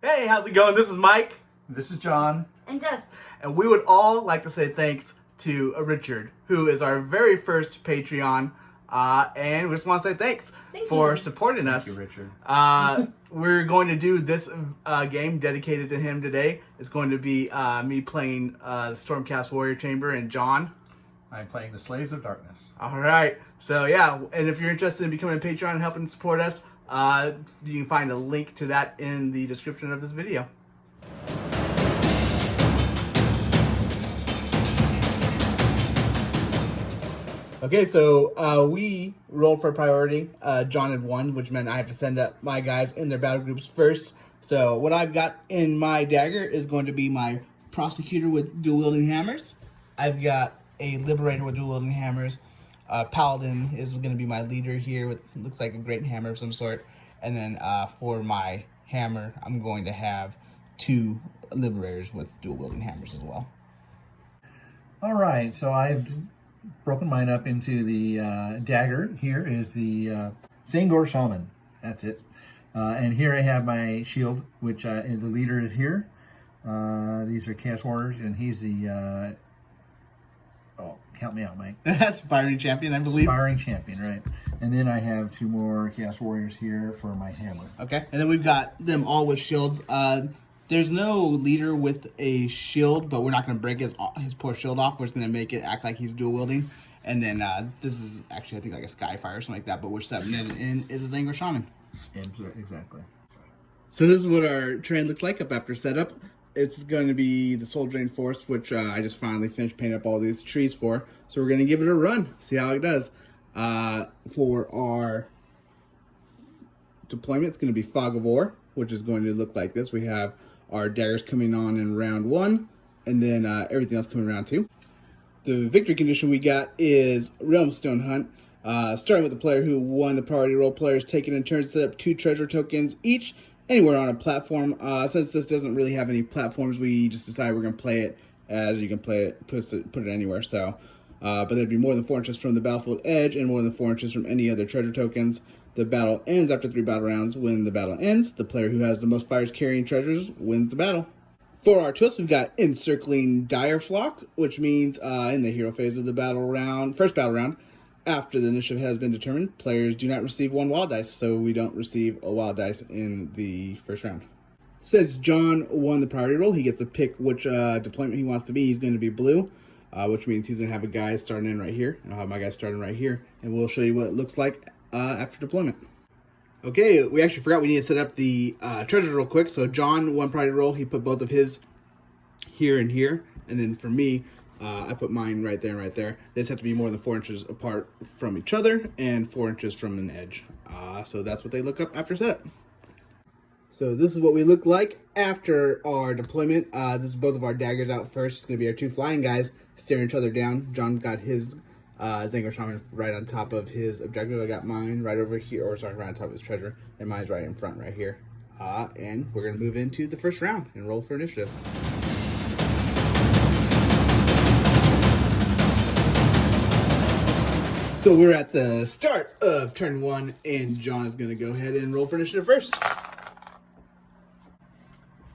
Hey, how's it going? This is Mike. This is John. And Jess. And we would all like to say thanks to Richard, who is our very first Patreon. And we just want to say thanks for supporting us. Thank you, Richard. We're going to do this game dedicated to him today. It's going to be me playing the Stormcast Warrior Chamber and John. I'm playing the Slaves of Darkness. All right. So, yeah. And if you're interested in becoming a Patreon and helping support us, you can find a link to that in the description of this video. Okay, so we rolled for priority. John had won, which meant I have to send up my guys in their battle groups first. So what I've got in my dagger is going to be my Prosecutor with dual-wielding hammers. I've got a Liberator with dual-wielding hammers. Paladin is going to be my leader here with looks like a great hammer of some sort. And then for my hammer, I'm going to have 2 Liberators with dual-wielding hammers as well. All right, so I've broken mine up into the dagger. Here is the Tzaangor Shaman. That's it. And here I have my shield, which the leader is here. These are Chaos Warriors, and he's the... oh, count me out, Mike. Aspiring Champion, I believe. Aspiring Champion, right. And then I have 2 more Chaos Warriors here for my hammer. Okay, and then we've got them all with shields. There's no leader with a shield, but we're not going to break his poor shield off. We're just going to make it act like he's dual wielding. And then this is actually, I think, like a Skyfire or something like that, but we're setting it in is a Tzaangor Shaman. Exactly. So this is what our terrain looks like up after setup. It's going to be the Soul Drain Forest, which I just finally finished painting up all these trees for. So we're going to give it a run, see how it does. For our deployment, it's going to be Fog of War, which is going to look like this. We have our daggers coming on in round 1, and then everything else coming in round 2. The victory condition we got is Realmstone Hunt. Starting with the player who won the priority role, players taking in turn to set up 2 treasure tokens each anywhere on a platform. Since this doesn't really have any platforms, we just decided we're going to play it as you can play it, put it anywhere. So, but there'd be more than 4 inches from the battlefield edge and more than 4 inches from any other treasure tokens. The battle ends after 3 battle rounds. When the battle ends, the player who has the most fires carrying treasures wins the battle. For our twist, we've got Encircling Dire Flock, which means in the hero phase of the first battle round, after the initiative has been determined, players do not receive 1 wild dice, so we don't receive a wild dice in the first round. Since John won the priority roll, he gets to pick which deployment he wants to be. He's going to be blue, which means he's going to have a guy starting in right here. And I'll have my guy starting right here, and we'll show you what it looks like after deployment. Okay, we actually forgot we need to set up the treasures real quick. So John won priority roll. He put both of his here and here, and then for me, I put mine right there and right there. They just have to be more than 4 inches apart from each other and 4 inches from an edge. So that's what they look up after setup. So this is what we look like after our deployment. This is both of our daggers out first. It's going to be our 2 flying guys staring each other down. John got his Tzaangor Shaman right on top of his objective. I got mine right over here, or sorry, right on top of his treasure, and mine's right in front right here. And we're going to move into the first round and roll for initiative. So we're at the start of turn 1, and John is going to go ahead and roll for initiative first.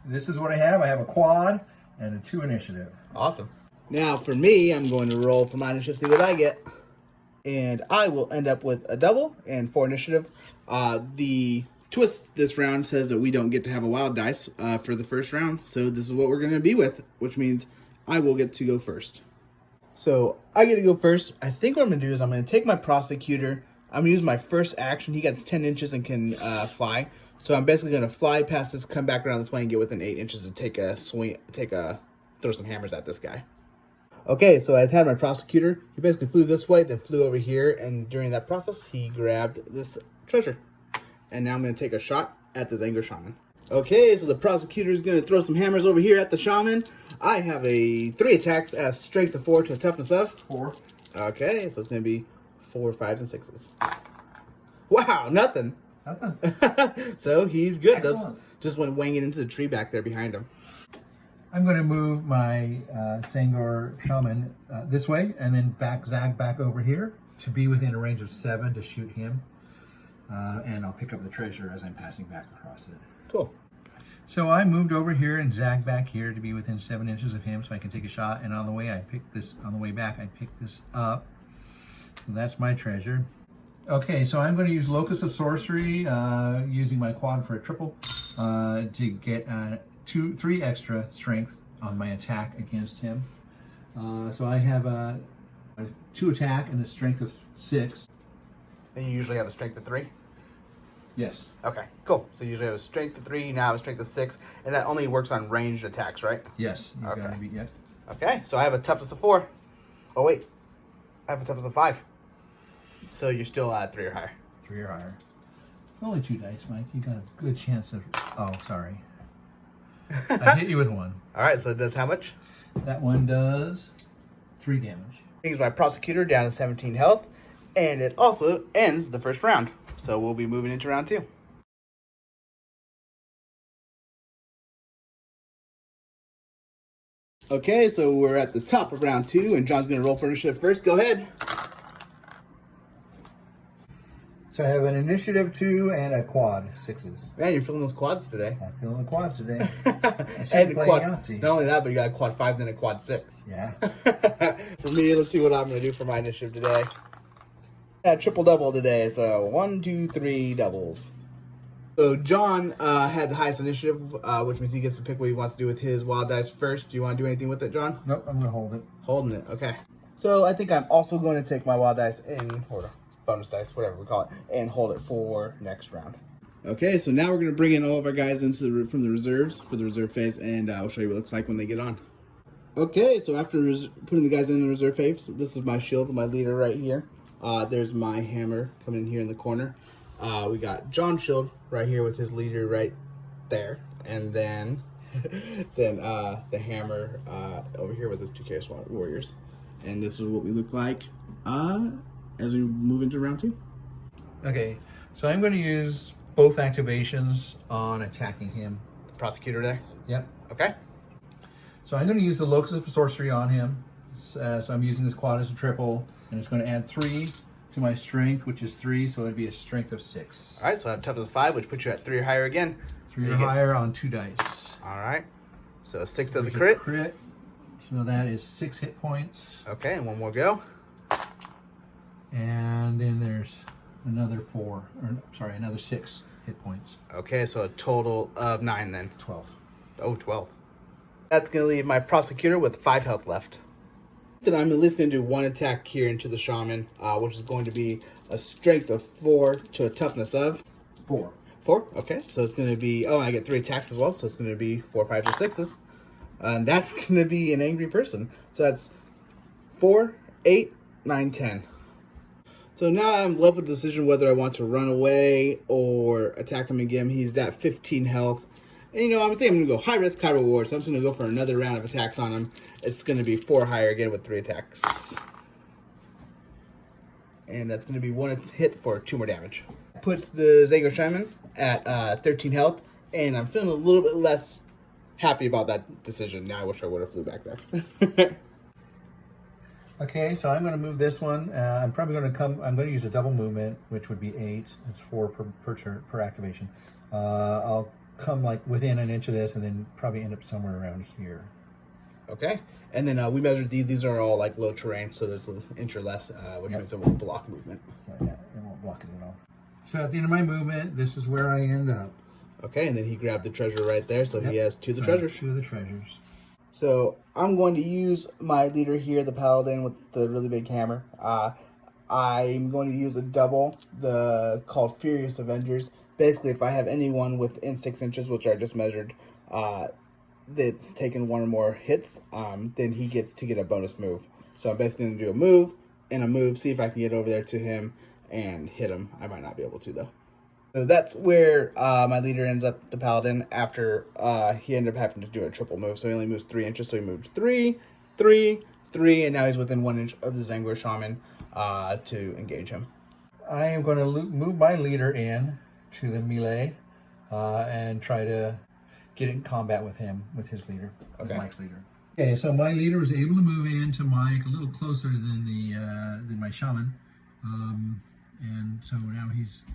This is what I have. I have a quad and a 2 initiative. Awesome. Now for me, I'm going to roll for my initiative, see what I get. And I will end up with a double and 4 initiative. The twist this round says that we don't get to have a wild dice for the first round. So this is what we're going to be with, which means I will get to go first. So I get to go first. I think what I'm going to do is I'm going to take my Prosecutor. I'm going to use my first action. He gets 10 inches and can fly. So I'm basically going to fly past this, come back around this way, and get within 8 inches to take a swing, throw some hammers at this guy. Okay, so I had my Prosecutor. He basically flew this way, then flew over here, and during that process, he grabbed this treasure. And now I'm going to take a shot at the Tzaangor Shaman. Okay, so the Prosecutor is going to throw some hammers over here at the Shaman. I have a 3 attacks as strength of 4 to a toughness of 4. Okay, so it's going to be 4, 5s, and 6s. Wow, nothing. So he's good. Just went wanging into the tree back there behind him. I'm going to move my Tzaangor Shaman this way, and then zag back over here to be within a range of 7 to shoot him. and I'll pick up the treasure as I'm passing back across it. Cool. So I moved over here and zagged back here to be within 7 inches of him so I can take a shot. And on the way back, I picked this up. So that's my treasure. Okay, so I'm going to use Locus of Sorcery, using my quad for a triple, to get 3 extra strength on my attack against him. So I have a 2 attack and a strength of 6. And you usually have a strength of 3? Yes. Okay, cool. So you usually have a strength of 3, now a strength of 6, and that only works on ranged attacks, right? Yes. Okay. Yep. Okay, so I have a toughness of 4. Oh wait, I have a toughness of 5. So you're still at 3 or higher. 3 or higher. Only 2 dice, Mike. You got a good chance of... Oh, sorry. I hit you with 1. All right, so it does how much? That one does 3 damage. Brings my Prosecutor down to 17 health, and it also ends the first round. So we'll be moving into round 2. Okay, so we're at the top of round 2, and John's going to roll for initiative first. Go ahead. So I have an initiative 2 and a quad 6s. Man, you're feeling those quads today. I'm feeling the quads today. And quad, Yahtzee. not only that, but you got a quad 5, then a quad 6. Yeah. For me, let's see what I'm going to do for my initiative today. Triple double today, so 1, 2, 3 doubles. So John had the highest initiative, which means he gets to pick what he wants to do with his wild dice first. Do you want to do anything with it, John? Nope, I'm going to hold it. Holding it, okay. So I think I'm also going to take my wild dice and, or bonus dice, whatever we call it, and hold it for next round. Okay, so now we're going to bring in all of our guys into from the reserves for the reserve phase, and I'll show you what it looks like when they get on. Okay, so after putting the guys in the reserve phase, this is my shield with my leader right here. There's my hammer coming in here in the corner. We got John's shield right here with his leader right there, and then the hammer over here with his 2 Chaos Warriors. And this is what we look like as we move into round 2. Okay, so I'm going to use both activations on attacking him. Prosecutor there? Yep. Okay. So I'm going to use the Locus of Sorcery on him. So I'm using this quad as a triple, and it's going to add 3 to my strength, which is 3, so it'd be a strength of 6. All right, so I have toughness 5, which puts you at 3 or higher again. 3 or higher on 2 dice. All right. So 6 does There's a crit. Crit. So that is 6 hit points. Okay, and one more go. And then there's another another 6 hit points. Okay, so a total of 9 then. 12. Oh, 12. That's going to leave my Prosecutor with 5 health left. Then I'm at least going to do 1 attack here into the Shaman, which is going to be a strength of 4 to a toughness of 4. 4? Okay, so it's going to be, oh, and I get 3 attacks as well, so it's going to be 4, 5, or 6s. And that's going to be an angry person. So that's 4, 8, 9, 10. So now I'm left with the decision whether I want to run away or attack him again. He's at 15 health. And you know, I think I'm going to go high risk, high reward. So I'm just going to go for another round of attacks on him. It's going to be 4 higher again with 3 attacks. And that's going to be 1 hit for 2 more damage. Puts the Tzaangor Shaman at 13 health. And I'm feeling a little bit less happy about that decision. Now I wish I would have flew back there. Okay, so I'm going to move this one. I'm probably going to use a double movement, which would be 8. It's 4 per activation. I'll come like within an inch of this and then probably end up somewhere around here. Okay, and then we measured these are all like low terrain, so there's an inch or less, which means it won't block movement. So yeah, it won't block it at all. So at the end of my movement, this is where I end up. Okay, and then he grabbed the treasure right there, so he has 2 of the treasures. 2 of the treasures. So I'm going to use my leader here, the paladin with the really big hammer. I'm going to use a double, called Furious Avengers. Basically, if I have anyone within 6 inches, which I just measured, that's taken 1 or more hits, then he gets to get a bonus move. So I'm basically going to do a move and a move, see if I can get over there to him and hit him. I might not be able to, though. So that's where my leader ends up, the paladin, after he ended up having to do a triple move. So he only moves 3 inches, so he moved 3, 3, 3, and now he's within 1 inch of the Tzaangor Shaman to engage him. I am going to move my leader in to the melee and try to get in combat with him, with his leader, with Mike's leader. Okay, so my leader was able to move in to Mike a little closer than my shaman. And so now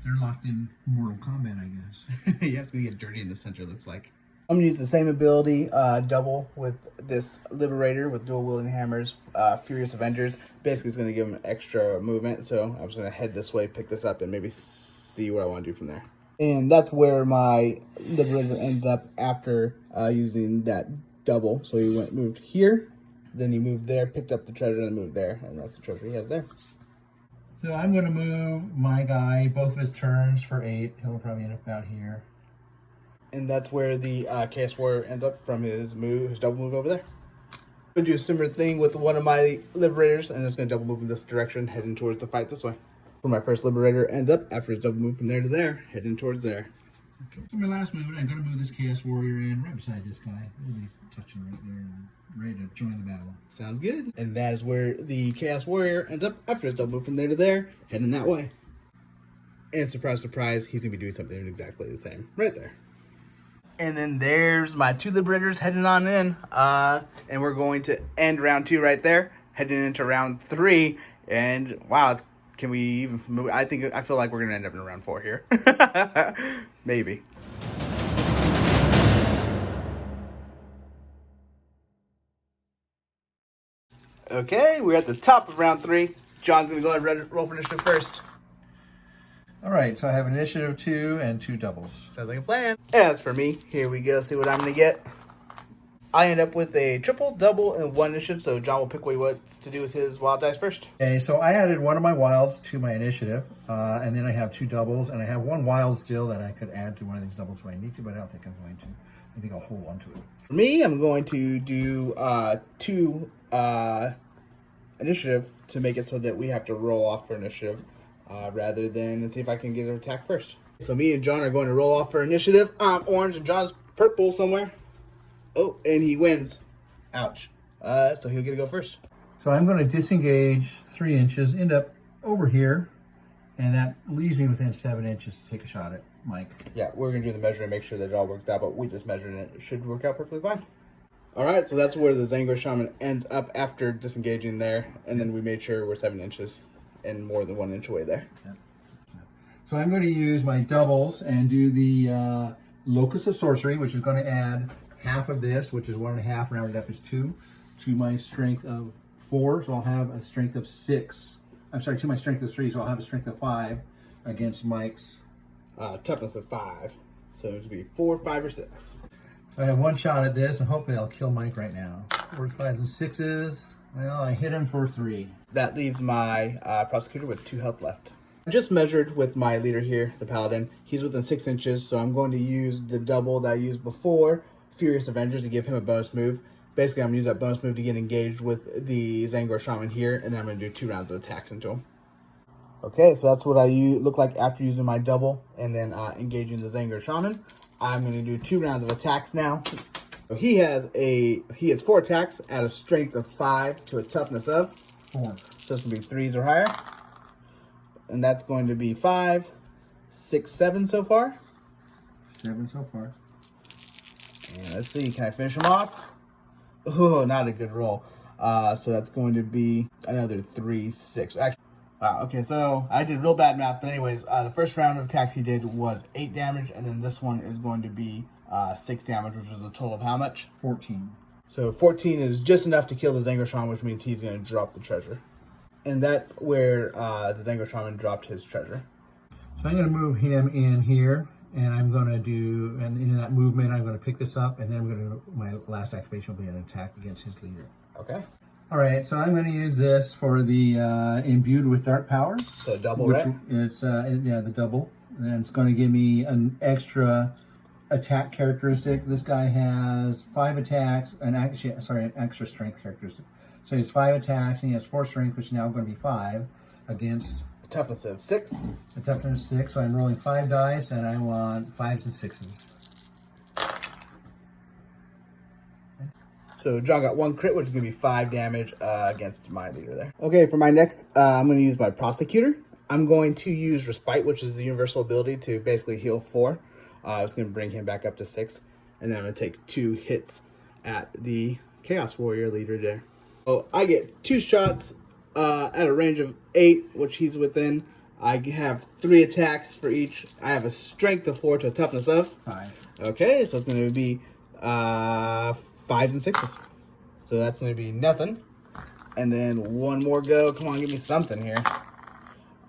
they're locked in Mortal Kombat, I guess. Yeah, it's gonna get dirty in the center, looks like. I'm gonna use the same ability, double with this Liberator with dual wielding hammers, Furious Avengers. Basically, it's gonna give them extra movement. So I'm just gonna head this way, pick this up, and maybe see what I want to do from there. And that's where my Liberator ends up after using that double. So he moved here, then he moved there, picked up the treasure, and moved there, and that's the treasure he has there. So I'm going to move my guy both of his turns for 8. He'll probably end up out here. And that's where the Chaos Warrior ends up from his double move over there. I'm going to do a similar thing with one of my Liberators, and I'm just going to double move in this direction, heading towards the fight this way. Where my first Liberator ends up after his double move from there to there, heading towards there. Okay. So my last movement, I'm going to move this Chaos Warrior in right beside this guy. Really touching right there and ready to join the battle. Sounds good. And that is where the Chaos Warrior ends up after his double move from there to there, heading that way. And surprise, surprise, he's going to be doing something exactly the same right there. And then there's my 2 Liberators heading on in. And we're going to end round 2 right there, heading into round 3. And wow, can we even move? I feel like we're going to end up in round 4 here. Maybe. Okay, we're at the top of round 3. John's going to go ahead and roll for initiative first. All right, so I have initiative 2 and 2 doubles. Sounds like a plan. As for me, here we go. See what I'm going to get. I end up with a triple, double, and 1 initiative, so John will pick what to do with his wild dice first. Okay, so I added one of my wilds to my initiative, and then I have 2 doubles, and I have 1 wild still that I could add to one of these doubles if I need to, but I don't think I'm going to. I think I'll hold on to it. For me, I'm going to do 2 initiative to make it so that we have to roll off for initiative rather than see if I can get an attack first. So me and John are going to roll off for initiative. I'm orange and John's purple somewhere. Oh, and he wins. Ouch. So he'll get to go first. So I'm going to disengage 3 inches, end up over here, and that leaves me within 7 inches to take a shot at Mike. Yeah, we're going to do the measure and make sure that it all works out, but we just measured it. It should work out perfectly fine. All right, so that's where the Tzaangor Shaman ends up after disengaging there, and then we made sure we're 7 inches and more than 1 inch away there. Yeah. So I'm going to use my doubles and do the Locus of Sorcery, which is going to add half of this, which is 1.5 rounded up is 2, to my strength of 4. So I'll have a strength of 6. I'm sorry, to my strength of 3, so I'll have a strength of 5 against Mike's toughness of 5. So it would be 4, 5, or 6. I have 1 shot at this, and hopefully I'll kill Mike right now. 4s, 5s, and 6s. Well, I hit him for 3. That leaves my Prosecutor with 2 health left. I just measured with my leader here, the Paladin. He's within 6 inches, so I'm going to use the double that I used before, Furious Avengers, to give him a bonus move. Basically, I'm going to use that bonus move to get engaged with the Tzaangor Shaman here, and then I'm going to do 2 rounds of attacks into him. Okay, so that's what I look like after using my double and then engaging the Tzaangor Shaman. I'm going to do 2 rounds of attacks now. So he has 4 attacks at a strength of 5 to a toughness of 4. So it's going to be 3s or higher. And that's going to be 5, 6, 7 so far. 7 so far. And let's see, can I finish him off? Oh, not a good roll. So that's going to be another 3, 6. Actually, wow, okay, so I did real bad math, but anyways, the first round of attacks he did was 8 damage, and then this one is going to be 6 damage, which is a total of how much? 14. So 14 is just enough to kill the Tzaangor Shaman, which means he's going to drop the treasure. And that's where the Tzaangor Shaman dropped his treasure. So I'm going to move him in here, and I'm going to do, and in that movement, I'm going to pick this up, and then I'm going to, my last activation will be an attack against his leader. Okay. All right, so I'm going to use this for the imbued with dark powers. So double, right? It's yeah, the double, and it's going to give me an extra attack characteristic. This guy has 5 attacks, an extra strength characteristic. So he has 5 attacks, and he has 4 strength, which is now going to be 5 against a toughness of 6. A toughness of 6. So I'm rolling 5 dice, and I want 5s and 6s. So John got 1 crit, which is going to be 5 damage against my leader there. Okay, for my next, I'm going to use my Prosecutor. I'm going to use Respite, which is the universal ability to basically heal 4. It's going to bring him back up to 6. And then I'm going to take 2 hits at the Chaos Warrior leader there. So I get 2 shots at a range of 8, which he's within. I have 3 attacks for each. I have a strength of 4 to a toughness of 5. Okay, so it's going to be 5s and 6s. So that's going to be nothing. And then one more go. Come on, give me something here.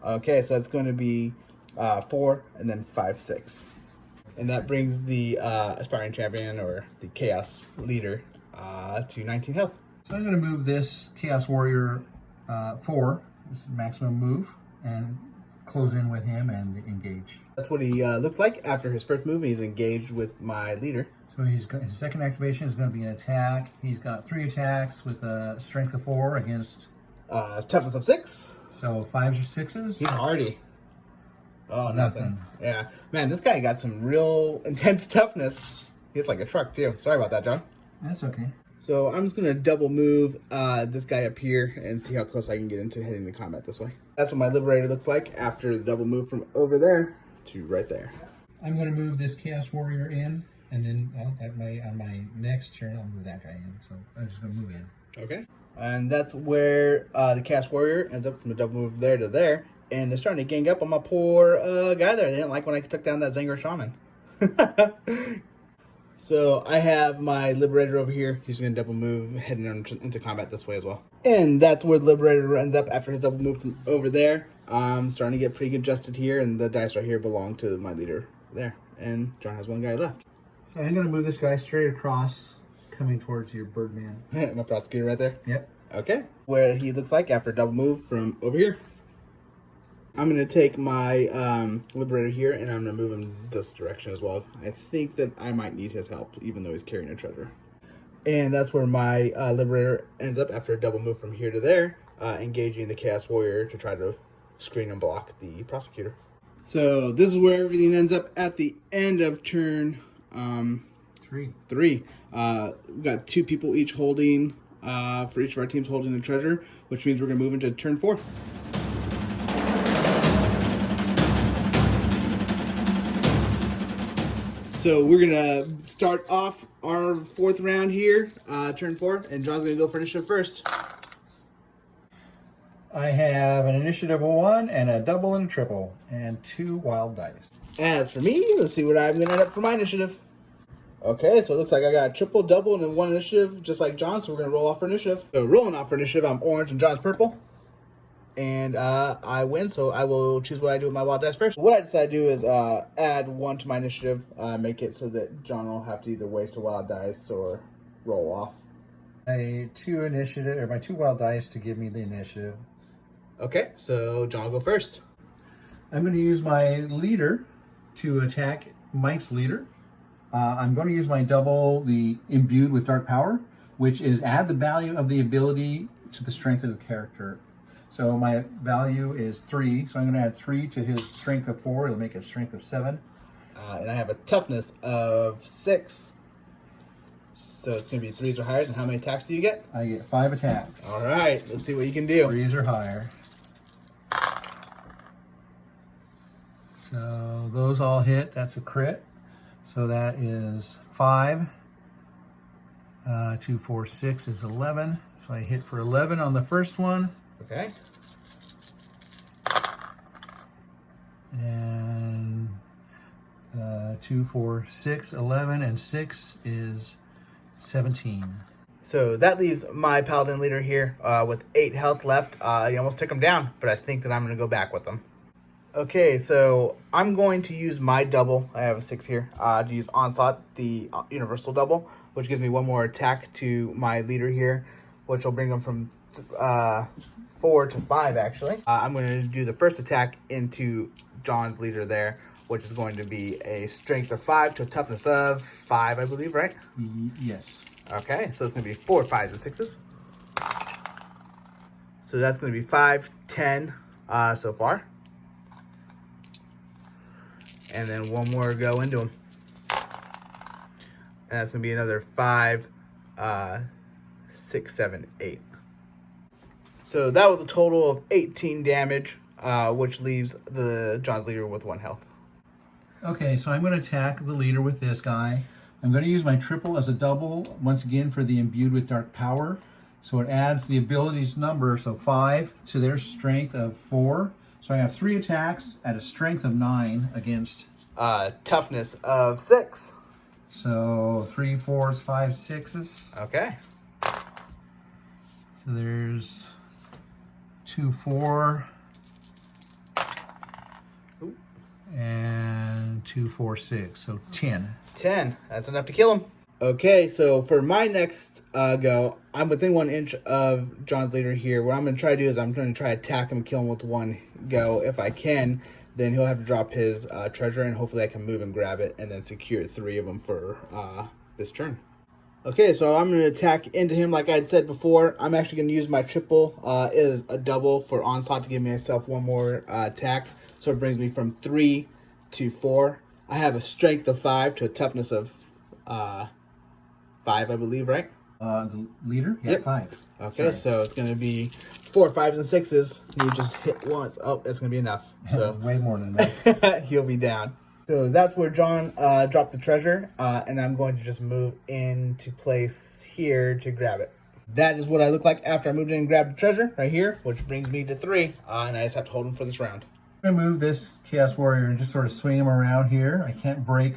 Okay, so it's going to be 4 and then 5, 6. And that brings the aspiring champion or the chaos leader to 19 health. So I'm going to move this Chaos Warrior 4, this is maximum move, and close in with him and engage. That's what he looks like after his first move. He's engaged with my leader. So his second activation is going to be an attack. He's got 3 attacks with a strength of 4 against... toughness of 6. So 5s or 6s? He's hardy. Oh, Nothing. Yeah. Man, this guy got some real intense toughness. He's like a truck, too. Sorry about that, John. That's okay. So I'm just going to double move this guy up here and see how close I can get into hitting the combat this way. That's what my Liberator looks like after the double move from over there to right there. I'm going to move this Chaos Warrior in, and then on my next turn, I'll move that guy in. So I'm just going to move in. Okay. And that's where the Chaos Warrior ends up from a double move there to there. And they're starting to gang up on my poor guy there. They didn't like when I took down that Tzaangor Shaman. So I have my Liberator over here. He's going to double move, heading into combat this way as well. And that's where the Liberator ends up after his double move from over there. I'm starting to get pretty congested here, and the dice right here belong to my leader there. And John has one guy left. So I'm going to move this guy straight across, coming towards your Birdman. My Prosecutor right there? Yep. Okay. Where he looks like after a double move from over here. I'm going to take my Liberator here, and I'm going to move him this direction as well. I think that I might need his help, even though he's carrying a treasure. And that's where my Liberator ends up after a double move from here to there, engaging the Chaos Warrior to try to screen and block the Prosecutor. So this is where everything ends up at the end of turn 3. We've got 2 people each holding, for each of our teams holding the treasure, which means we're going to move into turn 4. So we're going to start off our 4th round here, turn 4, and John's going to go for initiative first. I have an initiative of 1 and a double and a triple and 2 wild dice. As for me, let's see what I'm going to end up for my initiative. Okay, so it looks like I got a triple, double, and then 1 initiative, just like John, so we're going to roll off for initiative. So rolling off for initiative, I'm orange and John's purple. And I win, so I will choose what I do with my wild dice first. What I decide to do is add 1 to my initiative, make it so that John will have to either waste a wild dice or roll off. My 2 wild dice to give me the initiative. Okay, so John will go first. I'm going to use my leader to attack Mike's leader. I'm going to use my double, the imbued with dark power, which is add the value of the ability to the strength of the character. So my value is 3, so I'm going to add 3 to his strength of 4. It'll make it a strength of 7. And I have a toughness of 6. So it's going to be 3s or higher. And how many attacks do you get? I get 5 attacks. All right, let's see what you can do. 3s or higher. So those all hit. That's a crit. So that is 5. 2, 4, 6 is 11. So I hit for 11 on the first one. Okay. And 2, 4, 6, 11, and 6 is 17. So that leaves my paladin leader here with 8 health left. You almost took him down, but I think that I'm going to go back with him. Okay, so I'm going to use my double. I have a 6 here. To use Onslaught, the universal double, which gives me 1 more attack to my leader here, which will bring him from 4 to 5, actually. I'm going to do the first attack into John's leader there, which is going to be a strength of 5 to a toughness of 5, I believe, right? Yes. Okay, so it's going to be 4 5s and 6s. So that's going to be 5, 10 so far. And then 1 more go into him. And that's going to be another 5, 6, 7, 8. So that was a total of 18 damage, which leaves the John's leader with 1 health. Okay, so I'm going to attack the leader with this guy. I'm going to use my triple as a double, once again for the imbued with dark power. So it adds the abilities number, so 5 to their strength of 4. So I have 3 attacks at a strength of 9 against... toughness of 6. So 3 4s, 5 6s. Okay. So there's 2 4 and 2 4 6. So 10. 10. That's enough to kill him. Okay, so for my next go, I'm within 1 inch of John's leader here. What I'm going to try to do is I'm going to try to attack him, kill him with 1 go. If I can, then he'll have to drop his treasure, and hopefully I can move and grab it and then secure 3 of them for this turn. Okay, so I'm going to attack into him like I had said before. I'm actually going to use my triple. It is a double for onslaught to give myself 1 more attack. So it brings me from 3 to 4. I have a strength of 5 to a toughness of 5, I believe, right? The leader? Yeah, Yep. 5. Okay, so it's going to be 4 5s and 6s. You just hit once. Oh, that's going to be enough. So way more than that. he'll be down. So that's where John dropped the treasure, and I'm going to just move into place here to grab it. That is what I look like after I moved in and grabbed the treasure right here, which brings me to 3, and I just have to hold him for this round. I'm going to move this Chaos Warrior and just sort of swing him around here. I can't break.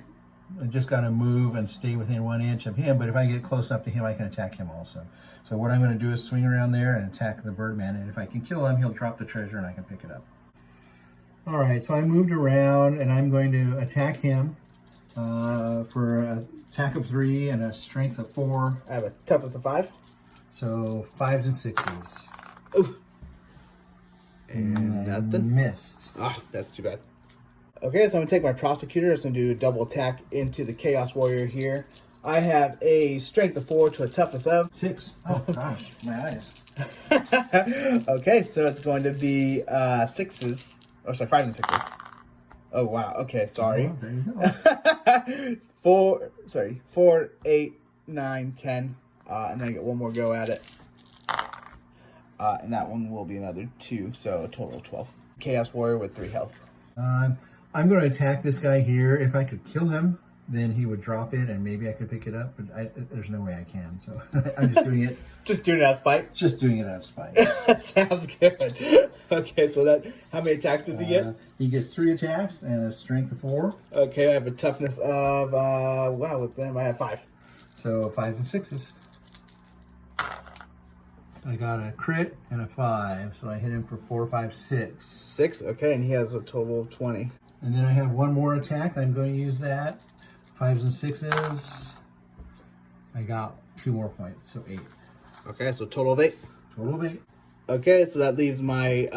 I just got to move and stay within 1 inch of him, but if I get close enough to him, I can attack him also. So what I'm going to do is swing around there and attack the Birdman, and if I can kill him, he'll drop the treasure and I can pick it up. All right, so I moved around, and I'm going to attack him for an attack of 3 and a strength of 4. I have a toughness of 5. So 5s and 6s. Ooh. And nothing. Missed. Oh, that's too bad. Okay, so I'm going to take my Prosecutor. I'm going to do a double attack into the Chaos Warrior here. I have a strength of 4 to a toughness of 6. Oh, gosh, my eyes. Okay, so it's going to be 6s. Oh, sorry, 5s and 6s. Oh, wow. Okay, sorry. Oh, there you go. 4, 8, 9, 10. And then I get 1 more go at it. And that one will be another 2, so a total of 12. Chaos Warrior with 3 health. I'm going to attack this guy here. If I could kill him, then he would drop it, and maybe I could pick it up, but there's no way I can, so I'm just doing it. Just doing it out of spite? Just doing it out of spite. That sounds good. Okay, so how many attacks does he get? He gets 3 attacks and a strength of 4. Okay, I have a toughness of, wow, with them I have 5. So 5s and 6s. I got a crit and a 5, so I hit him for 4, 5, 6. 6, okay, and he has a total of 20. And then I have 1 more attack. I'm going to use that. 5s and 6s. I got 2 more points, so 8. Okay, so total of 8. Total of 8. Okay, so that leaves my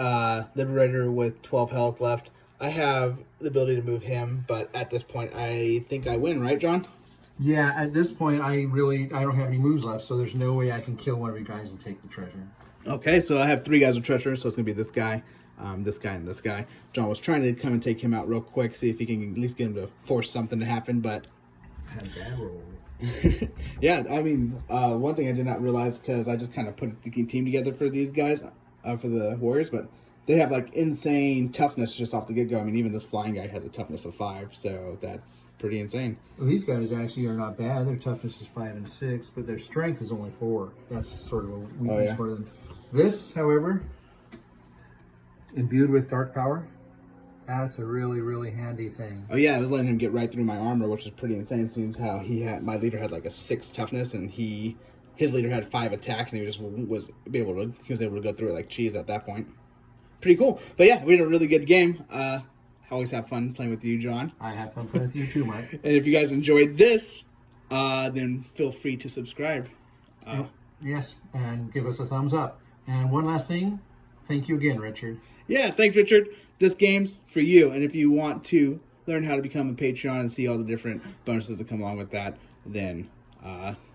Liberator with 12 health left. I have the ability to move him, but at this point, I think I win, right, John? Yeah, at this point, I don't have any moves left, so there's no way I can kill one of you guys and take the treasure. Okay, so I have 3 guys with treasure, so it's going to be this guy, and this guy. John was trying to come and take him out real quick, see if he can at least get him to force something to happen, but... I had a bad roll. Yeah, I mean, one thing I did not realize, because I just kind of put the team together for these guys, for the Warriors, but they have, like, insane toughness just off the get-go. I mean, even this flying guy has a toughness of 5, so that's pretty insane. Well, these guys actually are not bad. Their toughness is 5 and 6, but their strength is only 4. That's sort of a weakness for them. This, however, imbued with dark power, that's a really, really handy thing. Oh yeah, I was letting him get right through my armor, which is pretty insane, since how my leader had like a 6 toughness, and his leader had 5 attacks, and he was able to go through it like cheese at that point. Pretty cool. But yeah, we had a really good game. I always have fun playing with you, John. I have fun playing with you too, Mike. And if you guys enjoyed this, then feel free to subscribe. Yes, and give us a thumbs up. And one last thing, thank you again, Richard. Yeah, thanks, Richard. This game's for you. And if you want to learn how to become a Patreon and see all the different bonuses that come along with that, then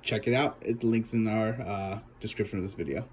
check it out. The link's in our description of this video.